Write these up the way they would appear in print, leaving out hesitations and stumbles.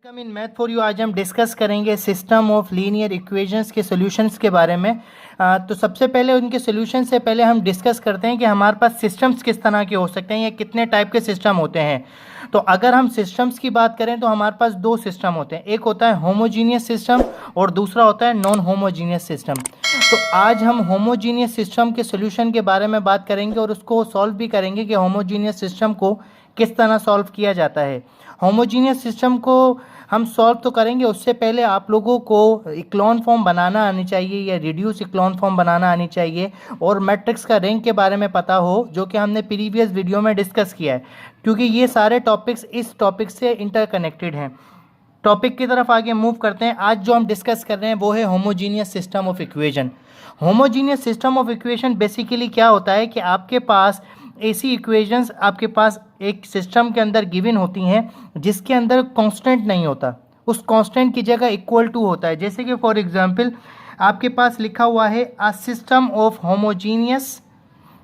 Welcome in math for you. आज हम discuss करेंगे सिस्टम ऑफ लीनियर इक्वेशंस के सॉल्यूशंस के बारे में। तो सबसे पहले उनके सॉल्यूशन से पहले हम डिस्कस करते हैं कि हमारे पास सिस्टम्स किस तरह के हो सकते हैं या कितने टाइप के सिस्टम होते हैं। तो अगर हम सिस्टम्स की बात करें तो हमारे पास दो सिस्टम होते हैं, एक होता है होमोजीनियस सिस्टम और दूसरा होता है नॉन होमोजीनियस सिस्टम। तो आज हम होमोजीनियस सिस्टम के सॉल्यूशन के बारे में बात करेंगे और उसको सॉल्व भी करेंगे कि होमोजीनियस सिस्टम को किस तरह सॉल्व किया जाता है। होमोजीनियस सिस्टम को हम सॉल्व तो करेंगे, उससे पहले आप लोगों को इक्लोन फॉर्म बनाना आनी चाहिए या रिड्यूस इक्लोन फॉर्म बनाना आनी चाहिए और मैट्रिक्स का रैंक के बारे में पता हो, जो कि हमने प्रीवियस वीडियो में डिस्कस किया है, क्योंकि ये सारे टॉपिक्स इस टॉपिक से इंटरकनेक्टेड हैं। टॉपिक की तरफ आगे मूव करते हैं। आज जो हम डिस्कस कर रहे हैं वो है homogeneous system of equation. Homogeneous system of equation basically क्या होता है कि आपके पास ऐसी इक्वेशंस आपके पास एक सिस्टम के अंदर गिवन होती हैं जिसके अंदर कांस्टेंट नहीं होता, उस कांस्टेंट की जगह इक्वल टू होता है। जैसे कि फॉर एग्जांपल आपके पास लिखा हुआ है a system of homogeneous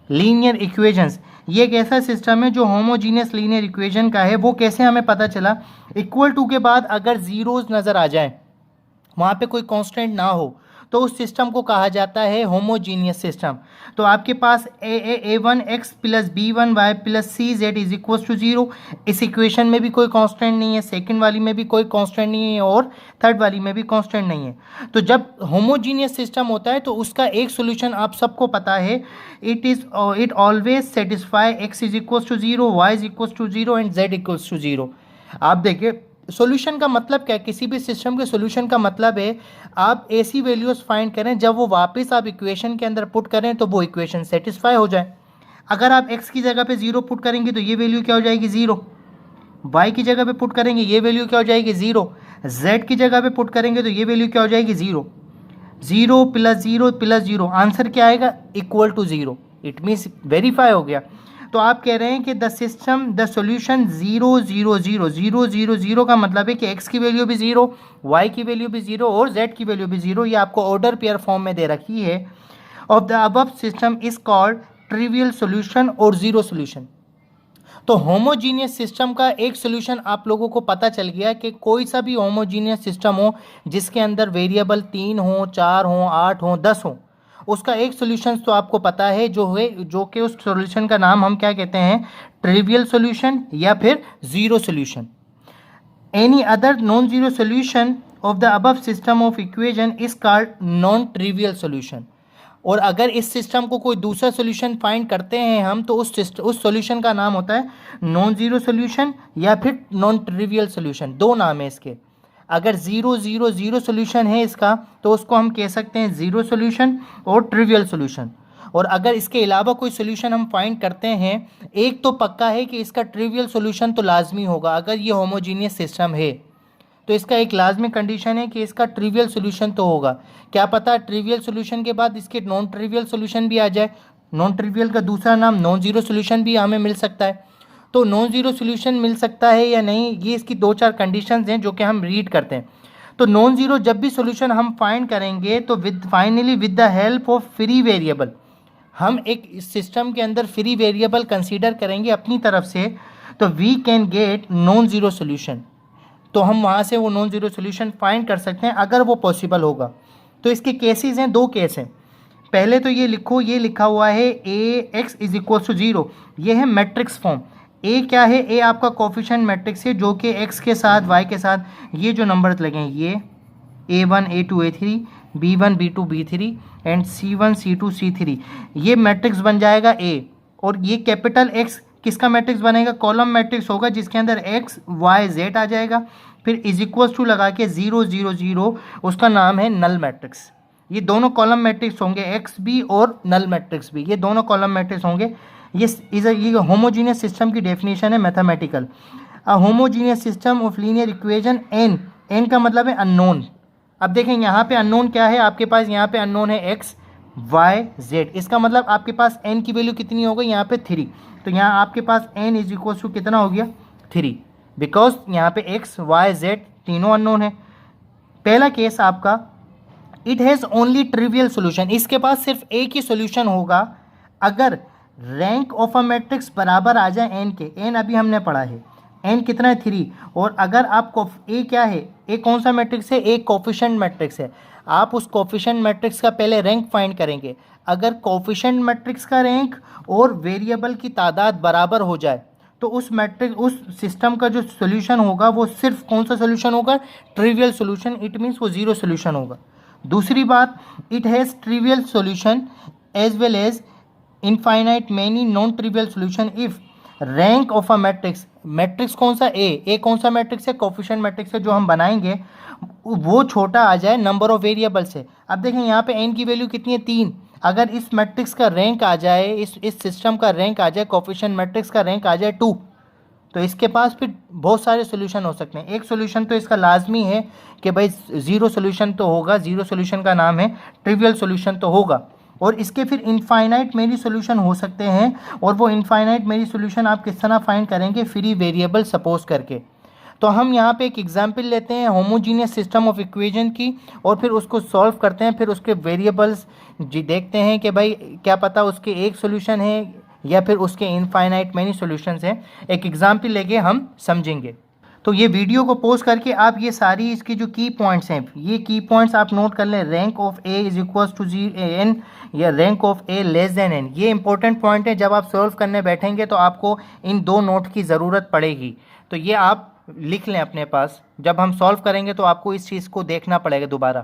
linear equations. ये एक ऐसा सिस्टम है जो होमोजीनियस लीनियर इक्वेशन का है। वो कैसे हमें पता चला? इक्वल टू के बाद अगर जीरोस नज़र आ जाए, वहाँ पे कोई कांस्टेंट ना हो, तो उस सिस्टम को कहा जाता है होमोजीनियस सिस्टम। तो आपके पास a1 x plus b1 y plus c z is equal to 0। इस इक्वेशन में भी कोई कांस्टेंट नहीं है, सेकंड वाली में भी कोई कांस्टेंट नहीं है और थर्ड वाली में भी कांस्टेंट नहीं है। तो जब होमोजीनियस सिस्टम होता है तो उसका एक सोल्यूशन आप सबको पता है, it always satisfy x is equal to 0, y is equal to 0 and z equal to 0। आप देखिए सॉल्यूशन का मतलब क्या है? किसी भी सिस्टम के सॉल्यूशन का मतलब है आप ऐसी वैल्यूज फाइंड करें जब वो वापस आप इक्वेशन के अंदर पुट करें तो वो इक्वेशन सेटिस्फाई हो जाए। अगर आप x की जगह पे 0 पुट करेंगे तो ये वैल्यू क्या हो जाएगी? 0। y की जगह पे पुट करेंगे ये वैल्यू क्या हो जाएगी? 0। z की जगह पे पुट करेंगे तो ये वैल्यू क्या हो जाएगी? 0। 0 प्लस 0 प्लस 0, आंसर क्या आएगा? Equal to 0। It means verify हो गया। तो आप कह रहे हैं कि द सॉल्यूशन 0 0 0 0 0 0 का मतलब है कि x की वैल्यू भी 0, y की वैल्यू भी 0 और z की वैल्यू भी 0। ये आपको ऑर्डर पेयर फॉर्म में दे रखी है। Of the above system is called trivial solution और जीरो सॉल्यूशन। तो होमोजीनियस सिस्टम का एक सॉल्यूशन आप लोगों को पता चल गया कि कोई सा भी होमोजीनियस सिस्टम हो जिसके अंदर वेरिएबल 3 हो, 4 हो, 8 हो, 10 हो, उसका एक सॉल्यूशन तो आपको पता है जो कि उस सॉल्यूशन का नाम हम क्या कहते हैं? ट्रिवियल सॉल्यूशन या फिर zero solution. Any other non zero solution of the above system of equation is called non trivial solution. और अगर इस सिस्टम को कोई दूसरा सॉल्यूशन फाइंड करते हैं हम तो उस सॉल्यूशन का नाम होता है नॉन जीरो सॉल्यूशन या फिर नॉन ट्रिवियल सॉल्यूशन। दो नाम है इसके। अगर 0 0 0 सॉल्यूशन है इसका तो उसको हम कह सकते हैं जीरो सॉल्यूशन और ट्रिवियल सॉल्यूशन। और अगर इसके अलावा कोई सॉल्यूशन हम फाइंड करते हैं, एक तो पक्का है कि इसका ट्रिवियल सॉल्यूशन तो लाजमी होगा। अगर ये होमोजीनियस सिस्टम है तो इसका एक लाजमी कंडीशन है कि इसका ट्रिवियल सॉल्यूशन तो होगा। क्या पता ट्रिवियल सॉल्यूशन के बाद इसके नॉन ट्रिवियल सॉल्यूशन भी आ जाए। नॉन ट्रिवियल का दूसरा नाम नॉन जीरो सॉल्यूशन भी हमें मिल सकता है। तो नॉन जीरो सॉल्यूशन मिल सकता है या नहीं, ये इसकी दो चार कंडीशंस हैं जो कि हम रीड करते हैं। तो नॉन जीरो जब भी सॉल्यूशन हम फाइंड करेंगे तो with the help of free variable, हम एक सिस्टम के अंदर फ्री वेरिएबल कंसीडर करेंगे अपनी तरफ से, तो we can get non zero solution. तो हम वहाँ से वो नॉन जीरो सॉल्यूशन फाइंड कर सकते हैं अगर वो पॉसिबल होगा। तो इसके केसेस हैं, दो केस हैं। पहले तो ये लिखो, ये लिखा हुआ है ए एक्स इज इक्वल टू 0, ये है मैट्रिक्स फॉर्म। ए क्या है? ए आपका कोफिशिएंट मैट्रिक्स है जो कि एक्स के साथ वाई के साथ ये जो नंबर लगे हैं ये A1 A2 A3 B1 B2 B3 and C1 C2 C3, ये मैट्रिक्स बन जाएगा ए। और ये कैपिटल एक्स किसका मैट्रिक्स बनेगा? कॉलम मैट्रिक्स होगा जिसके अंदर एक्स वाई जेड आ जाएगा। फिर इज इक्वल टू लगा के 0 0 0, उसका नाम है नल मैट्रिक्स। ये दोनों कॉलम मैट्रिक्स होंगे, एक्स भी और नल मैट्रिक्स भी, ये दोनों कॉलम मैट्रिक्स होंगे। ये होमोजीनियस सिस्टम की डेफिनेशन है mathematical. A homogeneous system of linear equation n का मतलब है अननोन। अब देखें यहाँ पे अननोन क्या है आपके पास? यहाँ पे अननोन है एक्स वाई जेड। इसका मतलब आपके पास एन की वैल्यू कितनी हो गई? यहाँ पे 3। तो यहाँ आपके पास एन इज इक्वल टू कितना हो गया? 3, बिकॉज यहाँ पे एक्स वाई जेड तीनों अननोन है। पहला केस आपका it has only trivial solution, इसके पास सिर्फ एक ही सोल्यूशन होगा अगर रैंक ऑफ अ मैट्रिक्स बराबर आ जाए एन के। एन अभी हमने पढ़ा है एन कितना है 3। और अगर आप ए क्या है, ए कौन सा मैट्रिक्स है, ए कोफिशिएंट मैट्रिक्स है। आप उस कोफिशिएंट मैट्रिक्स का पहले रैंक फाइंड करेंगे। अगर कोफिशिएंट मैट्रिक्स का रैंक और वेरिएबल की तादाद बराबर हो जाए तो उस मैट्रिक्स उस सिस्टम का जो सोल्यूशन होगा वो सिर्फ कौन सा सोल्यूशन होगा, ट्रिवियल सोल्यूशन। इट मीन्स वो जीरो सोल्यूशन होगा। दूसरी बात, it has trivial solution as well as infinite many non trivial solution if rank of a matrix, matrix कौन सा, ए कौन सा मैट्रिक्स है, कोफिशिएंट मैट्रिक्स है जो हम बनाएंगे, वो छोटा आ जाए नंबर ऑफ वेरिएबल से। अब देखें यहाँ पे एन की वैल्यू कितनी है 3। अगर इस मैट्रिक्स का रैंक आ जाए, इस सिस्टम का रैंक आ जाए, कोफिशिएंट मैट्रिक्स का रैंक आ जाए 2, तो इसके पास फिर बहुत सारे सोल्यूशन हो सकते हैं। एक सोल्यूशन तो इसका लाजमी है कि भाई जीरो सोल्यूशन तो होगा, जीरो सोल्यूशन का नाम है ट्रिवियल सोल्यूशन तो होगा। और इसके फिर इनफाइनाइट मेनी सोल्यूशन हो सकते हैं। और वो इनफाइनाइट मेनी सोल्यूशन आप किस तरह फाइंड करेंगे, फ्री वेरिएबल सपोज करके। तो हम यहाँ पे एक एग्जांपल लेते हैं होमोजीनियस सिस्टम ऑफ इक्वेशन की और फिर उसको सॉल्व करते हैं। फिर उसके वेरिएबल्स जी देखते हैं कि भाई क्या पता उसके एक सोल्यूशन है या फिर उसके इनफाइनाइट मेनी सॉल्यूशंस हैं। एक एग्जांपल लेके हम समझेंगे। तो ये वीडियो को पॉज करके आप ये सारी इसकी जो की पॉइंट्स हैं, ये की पॉइंट्स आप नोट कर लें। Rank of A is equals to N या rank of A less than N, ये इंपॉर्टेंट पॉइंट है। जब आप सॉल्व करने बैठेंगे तो आपको इन दो नोट की ज़रूरत पड़ेगी। तो ये आप लिख लें अपने पास। जब हम सॉल्व करेंगे तो आपको इस चीज़ को देखना पड़ेगा दोबारा।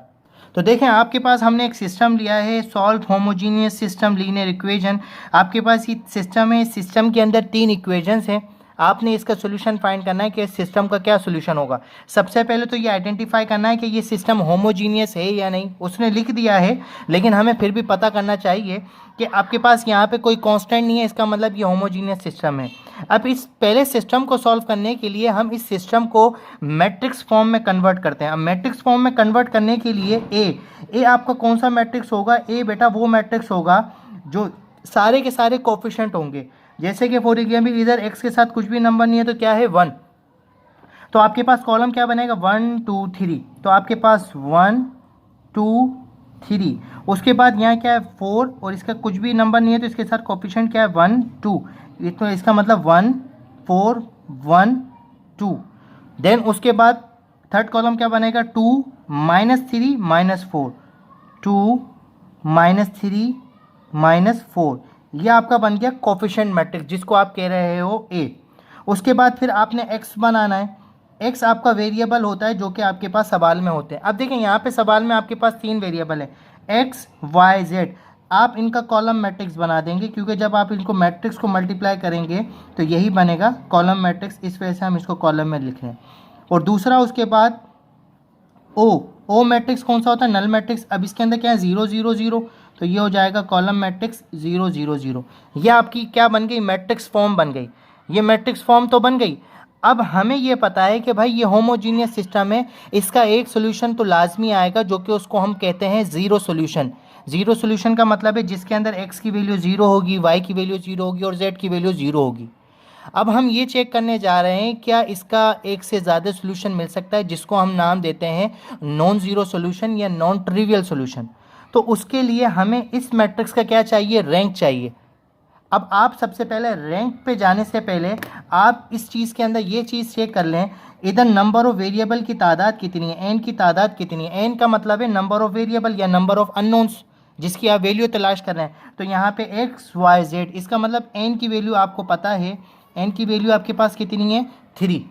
तो देखें आपके पास हमने एक सिस्टम लिया है, solve homogeneous system linear equation. आपके पास ये सिस्टम है, सिस्टम के अंदर 3 इक्वेशंस हैं। आपने इसका सोल्यूशन फाइंड करना है कि सिस्टम का क्या सोल्यूशन होगा। सबसे पहले तो ये आइडेंटिफाई करना है कि ये सिस्टम होमोजीनियस है या नहीं। उसने लिख दिया है लेकिन हमें फिर भी पता करना चाहिए कि आपके पास यहाँ पे कोई कांस्टेंट नहीं है, इसका मतलब ये होमोजीनियस सिस्टम है। अब इस पहले सिस्टम को सॉल्व करने के लिए हम इस सिस्टम को मैट्रिक्स फॉर्म में कन्वर्ट करते हैं। अब मैट्रिक्स फॉर्म में कन्वर्ट करने के लिए ए आपका कौन सा मैट्रिक्स होगा, ए बेटा वो मैट्रिक्स होगा जो सारे के सारे कोफिशिएंट होंगे। जैसे कि फॉर एग्जाम्पल इधर एक्स के साथ कुछ भी नंबर नहीं है तो क्या है 1, तो आपके पास कॉलम क्या बनेगा 1 2 3। तो आपके पास 1 2 3। उसके बाद यहाँ क्या है 4 और इसका कुछ भी नंबर नहीं है तो इसके साथ कोफिशिएंट क्या है 1 2। तो इसका मतलब 1 4 1 2। देन उसके बाद थर्ड कॉलम क्या बनेगा 2 -3 -4, 2 -3 -4। ये आपका बन गया कोफिशिएंट मैट्रिक्स जिसको आप कह रहे हो ए। उसके बाद फिर आपने एक्स बनाना है। एक्स आपका वेरिएबल होता है जो कि आपके पास सवाल में होते हैं। अब देखें यहाँ पे सवाल में आपके पास 3 वेरिएबल है एक्स वाई जेड। आप इनका कॉलम मैट्रिक्स बना देंगे क्योंकि जब आप इनको मैट्रिक्स को मल्टीप्लाई करेंगे तो यही बनेगा कॉलम मैट्रिक्स। इस वजह से हम इसको कॉलम में लिख रहे हैं। और दूसरा उसके बाद ओ मैट्रिक्स कौन सा होता है, नल मैट्रिक्स। अब इसके अंदर क्या है 0 0 0, तो ये हो जाएगा कॉलम मैट्रिक्स 0 0 0। ये आपकी क्या बन गई, मैट्रिक्स फॉर्म बन गई। ये मैट्रिक्स फॉर्म तो बन गई। अब हमें ये पता है कि भाई ये होमोजीनियस सिस्टम है, इसका एक सोल्यूशन तो लाजमी आएगा जो कि उसको हम कहते हैं ज़ीरो सोल्यूशन। ज़ीरो सोल्यूशन का मतलब है जिसके अंदर एक्स की वैल्यू 0 होगी, वाई की वैल्यू 0 होगी और जेड की वैल्यू 0 होगी। अब हम ये चेक करने जा रहे हैं क्या इसका एक से ज़्यादा सोल्यूशन मिल सकता है जिसको हम नाम देते हैं नॉन ज़ीरो सोल्यूशन या नॉन ट्रिवियल सोल्यूशन। तो उसके लिए हमें इस मैट्रिक्स का क्या चाहिए, रैंक चाहिए। अब आप सबसे पहले रैंक पे जाने से पहले आप इस चीज़ के अंदर ये चीज़ चेक कर लें, इधर नंबर ऑफ वेरिएबल की तादाद कितनी है, एन की तादाद कितनी है। एन का मतलब है नंबर ऑफ वेरिएबल या नंबर ऑफ अननोन्स जिसकी आप वैल्यू तलाश कर रहे हैं। तो यहाँ पे एक्स वाई जेड, इसका मतलब एन की वैल्यू आपको पता है, एन की वैल्यू आपके पास कितनी है 3।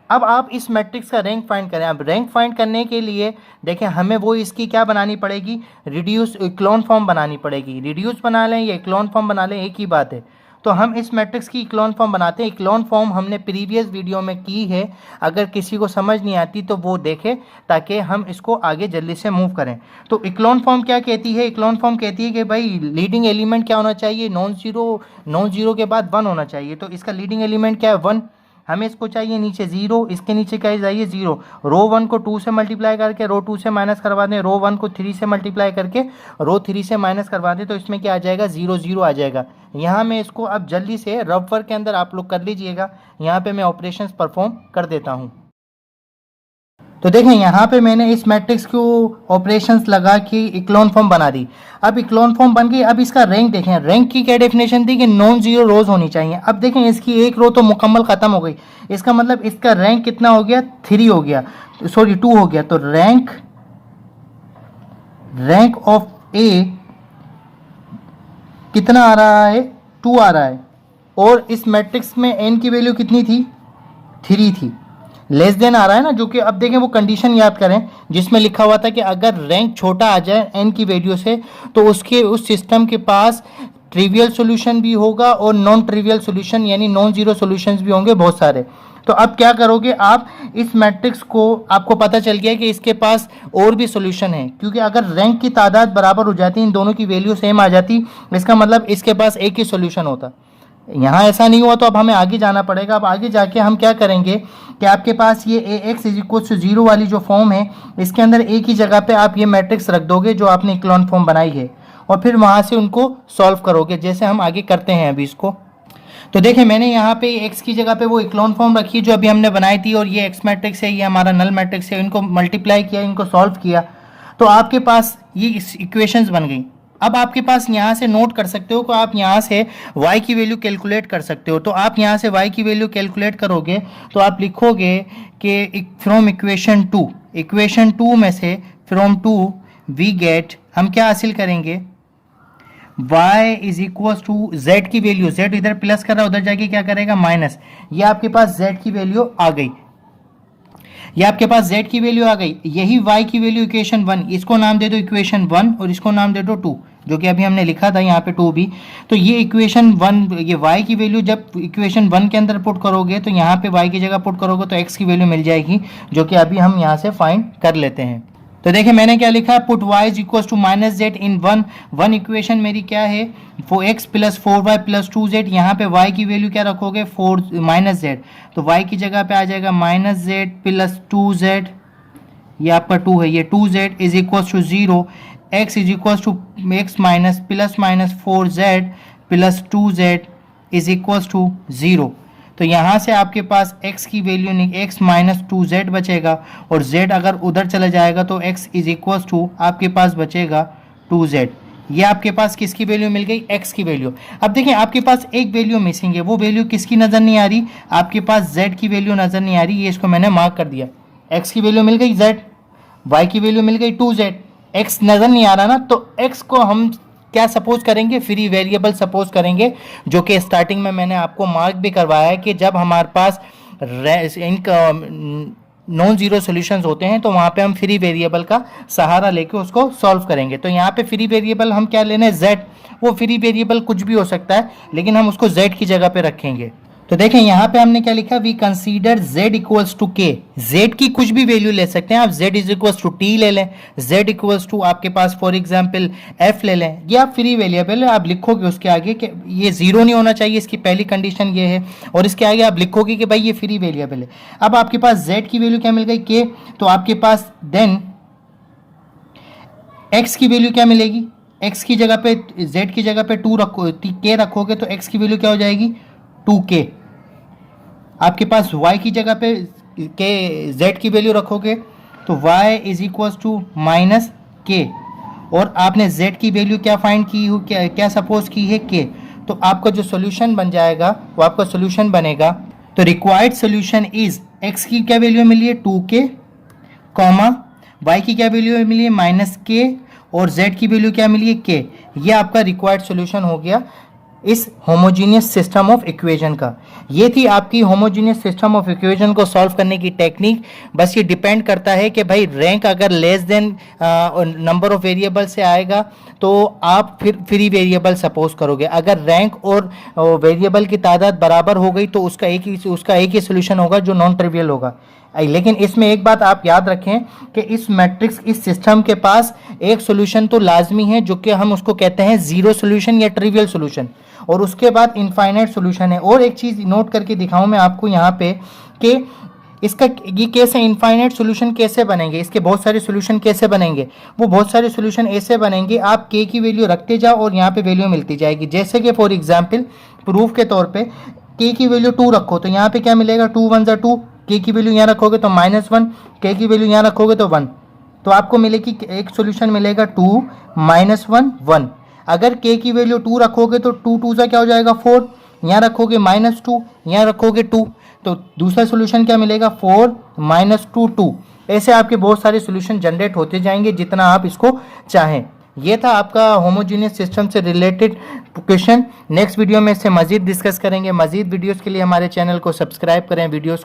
अब आप इस मैट्रिक्स का रैंक फाइंड करें। अब रैंक फाइंड करने के लिए देखें हमें वो इसकी क्या बनानी पड़ेगी, रिड्यूस इक्लोन फॉर्म बनानी पड़ेगी। रिड्यूस बना लें या इक्लोन फॉर्म बना लें एक ही बात है। तो हम इस मैट्रिक्स की इक्लोन फॉर्म बनाते हैं। इक्लोन फॉर्म हमने प्रीवियस वीडियो में की है, अगर किसी को समझ नहीं आती तो वो देखे ताकि हम इसको आगे जल्दी से मूव करें। तो इक्लोन फॉर्म क्या कहती है, इक्लोन फॉर्म कहती है कि भाई लीडिंग एलिमेंट क्या होना चाहिए, नॉन जीरो के बाद 1 होना चाहिए। तो इसका लीडिंग एलिमेंट क्या है 1, हमें इसको चाहिए नीचे 0, इसके नीचे क्या चाहिए 0। रो 1 को 2 से मल्टीप्लाई करके रो 2 से माइनस करवा दें, रो 1 को 3 से मल्टीप्लाई करके रो 3 से माइनस करवा दें, तो इसमें क्या आ जाएगा 0 0 आ जाएगा। यहाँ मैं इसको अब जल्दी से रफ वर्क के अंदर आप लोग कर लीजिएगा। यहाँ पे मैं ऑपरेशंस परफॉर्म कर देता हूँ। तो देखें यहाँ पे मैंने इस मैट्रिक्स को ऑपरेशंस लगा के इक्लोन फॉर्म बना दी। अब इक्लोन फॉर्म बन गई। अब इसका रैंक देखें, रैंक की क्या डेफिनेशन थी कि नॉन जीरो रोज होनी चाहिए। अब देखें इसकी एक रो तो मुकम्मल ख़त्म हो गई, इसका मतलब इसका रैंक कितना हो गया, 3 हो गया, सॉरी 2 हो गया। तो रैंक ऑफ ए कितना आ रहा है, 2 आ रहा है। और इस मैट्रिक्स में एन की वैल्यू कितनी थी, 3 थी, लेस देन आ रहा है ना। जो कि अब देखें वो कंडीशन याद करें जिसमें लिखा हुआ था कि अगर रैंक छोटा आ जाए एन की वैल्यू से तो उसके उस सिस्टम के पास ट्रिवियल सॉल्यूशन भी होगा और नॉन ट्रिवियल सॉल्यूशन यानी नॉन जीरो सॉल्यूशंस भी होंगे बहुत सारे। तो अब क्या करोगे आप, इस मैट्रिक्स को आपको पता चल गया कि इसके पास और भी सॉल्यूशन है, क्योंकि अगर रैंक की तादाद बराबर हो जाती, इन दोनों की वैल्यू सेम आ जाती, इसका मतलब इसके पास एक ही सॉल्यूशन होता। यहाँ ऐसा नहीं हुआ तो अब हमें आगे जाना पड़ेगा। अब आगे जाके हम क्या करेंगे कि आपके पास ये ax = 0 वाली जो फॉर्म है, इसके अंदर एक ही जगह पे आप ये मैट्रिक्स रख दोगे जो आपने इक्लोन फॉर्म बनाई है, और फिर वहाँ से उनको सॉल्व करोगे जैसे हम आगे करते हैं अभी इसको। तो देखें मैंने यहाँ पे x की जगह पे वो इक्लोन फॉर्म रखी है जो अभी हमने बनाई थी, और ये x मैट्रिक्स है, ये हमारा नल मैट्रिक्स है, इनको मल्टीप्लाई किया, इनको सॉल्व किया, तो आपके पास ये इक्वेशंस बन गई। अब आपके पास यहाँ से नोट कर सकते हो कि आप यहाँ से y की वैल्यू कैलकुलेट कर सकते हो। तो आप यहाँ से y की वैल्यू कैलकुलेट करोगे तो आप लिखोगे कि फ्रॉम इक्वेशन 2 में से फ्रॉम 2 वी गेट, हम क्या हासिल करेंगे, y = z की वैल्यू, z इधर प्लस कर रहा है, उधर जाके क्या करेगा माइनस, ये आपके पास z की वैल्यू आ गई, ये आपके पास z की वैल्यू आ गई। यही y की वैल्यू इक्वेशन 1, इसको नाम दे दो इक्वेशन 1 और इसको नाम दे दो 2, जो कि अभी हमने लिखा था यहाँ पे 2 भी। तो ये इक्वेशन 1, ये y की वैल्यू जब इक्वेशन 1 के अंदर पुट करोगे तो यहाँ पे y की जगह पुट करोगे तो x की वैल्यू मिल जाएगी, जो कि अभी हम यहाँ से फाइंड कर लेते हैं। तो देखिए मैंने क्या लिखा, पुट y = -z इन 1 इक्वेशन मेरी क्या है, x + 4y + 2z। यहाँ पे y की वैल्यू क्या रखोगे, -z, तो y की जगह पे आ जाएगा -z + 2z, ये आपका 2 है, ये 2z = 0, x ± +-4z + 2z = 0। तो यहाँ से आपके पास x की वैल्यू नहीं, x - 2z बचेगा, और z अगर उधर चला जाएगा तो x = आपके पास बचेगा 2z। ये आपके पास किसकी वैल्यू मिल गई, x की वैल्यू। अब देखिए आपके पास एक वैल्यू मिसिंग है, वो वैल्यू किसकी नज़र नहीं आ रही, आपके पास z की वैल्यू नज़र नहीं आ रही, ये इसको मैंने मार्क कर दिया। x की वैल्यू मिल गई z, y की वैल्यू मिल गई 2z, x नज़र नहीं आ रहा ना, तो x को हम क्या सपोज करेंगे, फ्री वेरिएबल सपोज करेंगे, जो कि स्टार्टिंग में मैंने आपको मार्क भी करवाया है कि जब हमारे पास नॉन जीरो सॉल्यूशंस होते हैं तो वहाँ पे हम फ्री वेरिएबल का सहारा लेके उसको सॉल्व करेंगे। तो यहाँ पे फ्री वेरिएबल हम क्या लेने, z, वो फ्री वेरिएबल कुछ भी हो सकता है लेकिन हम उसको z की जगह पे रखेंगे। तो देखें यहाँ पे हमने क्या लिखा, we consider z = k, z की कुछ भी वैल्यू ले सकते हैं आप, z = t ले लें, z = आपके पास फॉर एग्जांपल f ले लें, ये आप फ्री वेरिएबल है, आप लिखोगे उसके आगे कि ये जीरो नहीं होना चाहिए, इसकी पहली कंडीशन ये है, और इसके आगे आप लिखोगे कि भाई ये फ्री वेरिएबल है। अब आपके पास z की वैल्यू क्या मिल गई, k, तो आपके पास देन x की वैल्यू क्या मिलेगी, x की जगह पे, z की जगह पे 2 रखो, k रखोगे तो x की वैल्यू क्या हो जाएगी, 2k। आपके पास y की जगह पे z की वैल्यू रखोगे तो y = -k, और आपने z की वैल्यू क्या फाइंड की हो, क्या सपोज की है, k। तो आपका जो सोल्यूशन बन जाएगा वो आपका सोल्यूशन बनेगा। तो रिक्वायर्ड सोल्यूशन इज, x की क्या वैल्यू मिली है 2k, कॉमा y की क्या वैल्यू मिली है -k, और z की वैल्यू क्या मिली है k। ये आपका रिक्वायर्ड सोल्यूशन हो गया इस होमोजीनियस सिस्टम ऑफ इक्वेशन का। ये थी आपकी होमोजीनियस सिस्टम ऑफ इक्वेशन को सॉल्व करने की टेक्निक। बस ये डिपेंड करता है कि भाई रैंक अगर less than number of variable से आएगा तो आप फिर फ्री वेरिएबल सपोज करोगे, अगर रैंक और वेरिएबल की तादाद बराबर हो गई तो उसका एक ही सोल्यूशन होगा जो नॉन ट्रिवियल होगा। लेकिन इसमें एक बात आप याद रखें कि इस मैट्रिक्स, इस सिस्टम के पास एक सोल्यूशन तो लाजमी है जो कि हम उसको कहते हैं जीरो सोल्यूशन या ट्रिवियल सोल्यूशन, और उसके बाद इनफाइनाइट सोल्यूशन है। और एक चीज़ नोट करके दिखाऊं मैं आपको यहाँ पे कि इसका ये कैसे इनफाइनाइट सोल्यूशन कैसे बनेंगे, इसके बहुत सारे सोल्यूशन कैसे बनेंगे। वो बहुत सारे सोल्यूशन ऐसे बनेंगे, आप के की वैल्यू रखते जाओ और यहाँ पे वैल्यू मिलती जाएगी। जैसे कि फॉर एग्जाम्पल प्रूफ के तौर पे के की वैल्यू 2 रखो तो यहाँ पे क्या मिलेगा, 2 × 1 = 2, के की वैल्यू यहाँ रखोगे तो -1, के की वैल्यू यहाँ रखोगे तो 1, तो आपको मिलेगी एक सोल्यूशन मिलेगा 2 -1 1। अगर के की वैल्यू 2 रखोगे तो 2 2 सा क्या हो जाएगा 4, यहाँ रखोगे -2, यहाँ रखोगे 2, तो दूसरा सोल्यूशन क्या मिलेगा 4 -2 2। ऐसे आपके बहुत सारे सोल्यूशन जनरेट होते जाएंगे जितना आप इसको चाहें। ये था आपका होमोजीनियस सिस्टम से रिलेटेड क्वेश्चन। नेक्स्ट वीडियो में इससे मजीद डिस्कस करेंगे। मजीद वीडियोस के लिए हमारे चैनल को सब्सक्राइब करें। वीडियोस